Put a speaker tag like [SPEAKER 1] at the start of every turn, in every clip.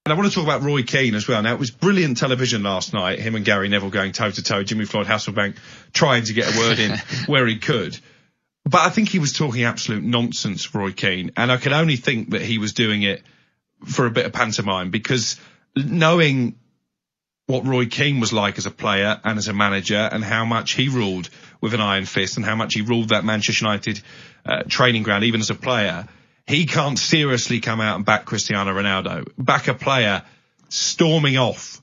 [SPEAKER 1] And I want to talk about Roy Keane as well. Now, it was brilliant television last night, him and Gary Neville going toe-to-toe, Jimmy Floyd Hasselbank trying to get a word in where he could. But I think he was talking absolute nonsense, Roy Keane, and I can only think that he was doing it for a bit of pantomime, because knowing what Roy Keane was like as a player and as a manager, and how much he ruled with an iron fist and how much he ruled that Manchester United training ground, even as a player, he can't seriously come out and back Cristiano Ronaldo, back a player storming off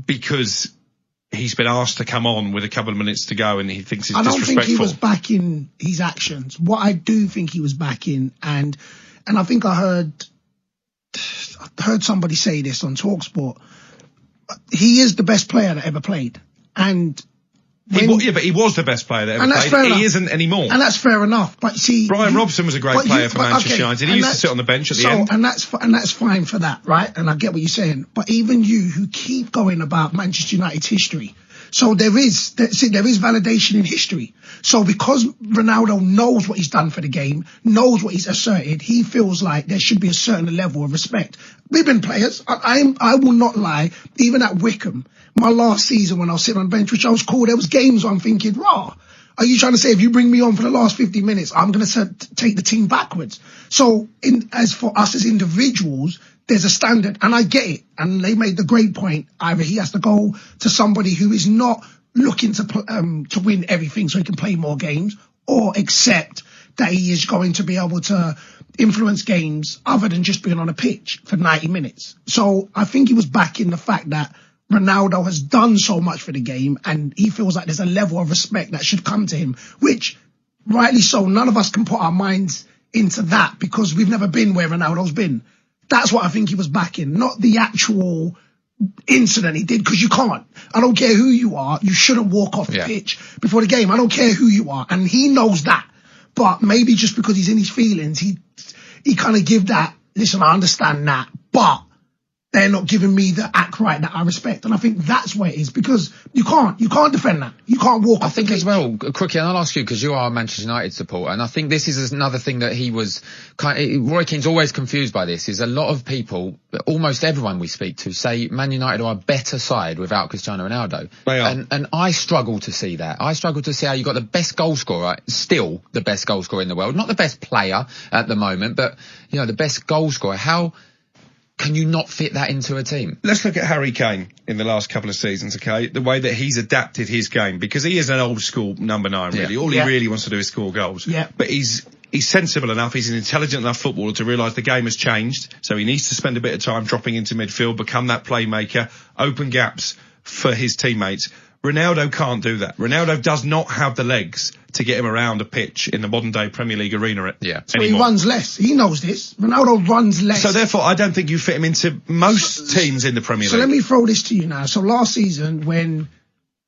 [SPEAKER 1] because he's been asked to come on with a couple of minutes to go and he thinks it's disrespectful.
[SPEAKER 2] I don't think he was backing his actions. What I do think he was backing, and I think I heard somebody say this on TalkSport, he is the best player that ever played. And
[SPEAKER 1] but he was the best player that ever played. He isn't anymore.
[SPEAKER 2] And that's fair enough. But see,
[SPEAKER 1] Brian Robson was a great player for Manchester United. He used to sit on the bench at the end.
[SPEAKER 2] And that's fine for that, right? And I get what you're saying. But even you who keep going about Manchester United's history, so there is validation in history. So because Ronaldo knows what he's done for the game, knows what he's asserted, he feels like there should be a certain level of respect. We've been players. I will not lie. Even at Wickham, my last season when I was sitting on the bench, which I was cool, there was games where I'm thinking, raw. Are you trying to say if you bring me on for the last 50 minutes, I'm going to take the team backwards? So as for us as individuals, there's a standard, and I get it. And they made the great point. Either he has to go to somebody who is not looking to win everything so he can play more games, or accept that he is going to be able to influence games other than just being on a pitch for 90 minutes. So I think he was backing the fact that Ronaldo has done so much for the game, and he feels like there's a level of respect that should come to him, which, rightly so, none of us can put our minds into that because we've never been where Ronaldo's been. That's what I think he was backing, not the actual incident he did, because you can't. I don't care who you are, you shouldn't walk off the pitch before the game. I don't care who you are, and he knows that. But maybe just because he's in his feelings, he kind of give that, listen, I understand that, but they're not giving me the act right that I respect. And I think that's where it is, because you can't defend that. You can't walk off.
[SPEAKER 3] I think as well, Crookie, and I'll ask you, because you are a Manchester United supporter, and I think this is another thing that he was Roy Keane's always confused by this, is a lot of people, almost everyone we speak to, say Man United are a better side without Cristiano Ronaldo.
[SPEAKER 1] They are.
[SPEAKER 3] And I struggle to see that. I struggle to see how you got the best goal scorer, still the best goal scorer in the world, not the best player at the moment, but, you know, the best goal scorer. How can you not fit that into a team?
[SPEAKER 1] Let's look at Harry Kane in the last couple of seasons, okay? The way that he's adapted his game, because he is an old school number 9, really.
[SPEAKER 3] Yeah.
[SPEAKER 1] All he really wants to do is score goals.
[SPEAKER 2] Yeah.
[SPEAKER 1] But he's sensible enough, he's an intelligent enough footballer to realise the game has changed. So he needs to spend a bit of time dropping into midfield, become that playmaker, open gaps for his teammates. Ronaldo can't do that. Ronaldo does not have the legs to get him around a pitch in the modern day Premier League arena
[SPEAKER 2] So he runs less. He knows this. Ronaldo runs less.
[SPEAKER 1] So therefore, I don't think you fit him into most teams in the Premier League.
[SPEAKER 2] So let me throw this to you now. So last season, when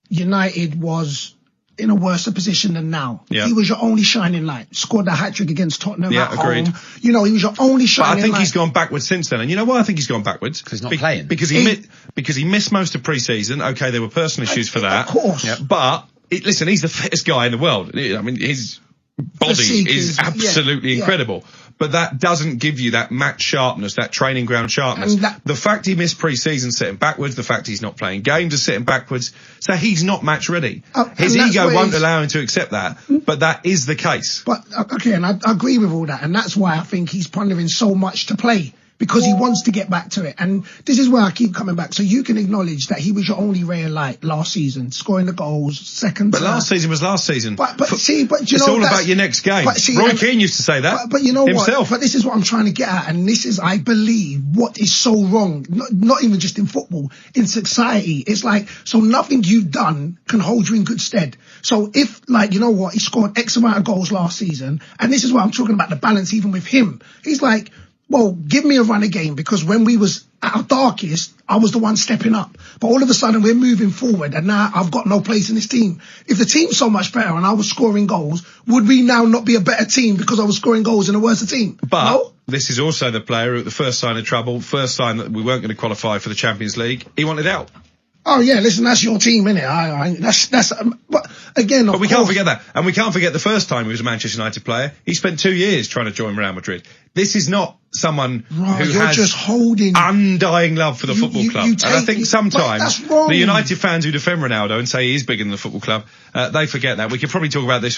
[SPEAKER 2] United was in a worse position than now, he was your only shining light. Scored a hat-trick against Tottenham at home. You know, he was your only shining light.
[SPEAKER 1] But I think he's gone backwards since then. And you know why I think he's gone backwards?
[SPEAKER 3] Because he's not playing.
[SPEAKER 1] Because he missed most of pre-season. Okay, there were personal issues for that.
[SPEAKER 2] Of course.
[SPEAKER 1] Yep. But, listen, he's the fittest guy in the world. I mean, his body is absolutely incredible. But that doesn't give you that match sharpness, that training ground sharpness. The fact he missed pre-season sitting backwards, the fact he's not playing games is sitting backwards, so he's not match ready. His ego won't allow him to accept that, but that is the case.
[SPEAKER 2] But, okay, and I agree with all that, and that's why I think he's pondering so much to play, because he wants to get back to it. And this is where I keep coming back. So you can acknowledge that he was your only ray of light last season, scoring the goals, second.
[SPEAKER 1] But last season was last season.
[SPEAKER 2] But you know,
[SPEAKER 1] it's all about your next game. Roy Keane used to say that.
[SPEAKER 2] But you know
[SPEAKER 1] himself.
[SPEAKER 2] But this is what I'm trying to get at, and this is, I believe, what is so wrong. Not even just in football, in society. It's like, so nothing you've done can hold you in good stead. So if, like, you know what, he scored X amount of goals last season, and this is what I'm talking about, the balance even with him. He's like, well, give me a run again, because when we was at our darkest, I was the one stepping up. But all of a sudden, we're moving forward, and now I've got no place in this team. If the team's so much better and I was scoring goals, would we now not be a better team because I was scoring goals in a worse team?
[SPEAKER 1] But this is also the player who, at the first sign of trouble, first sign that we weren't going to qualify for the Champions League, he wanted out.
[SPEAKER 2] Oh yeah, listen, that's your team, innit? But again,
[SPEAKER 1] but we can't forget that. And we can't forget the first time he was a Manchester United player. He spent 2 years trying to join Real Madrid. This is not someone who has
[SPEAKER 2] just holding
[SPEAKER 1] undying love for the football club. And I think sometimes
[SPEAKER 2] the
[SPEAKER 1] United fans who defend Ronaldo and say he's bigger than the football club, they forget that. We could probably talk about this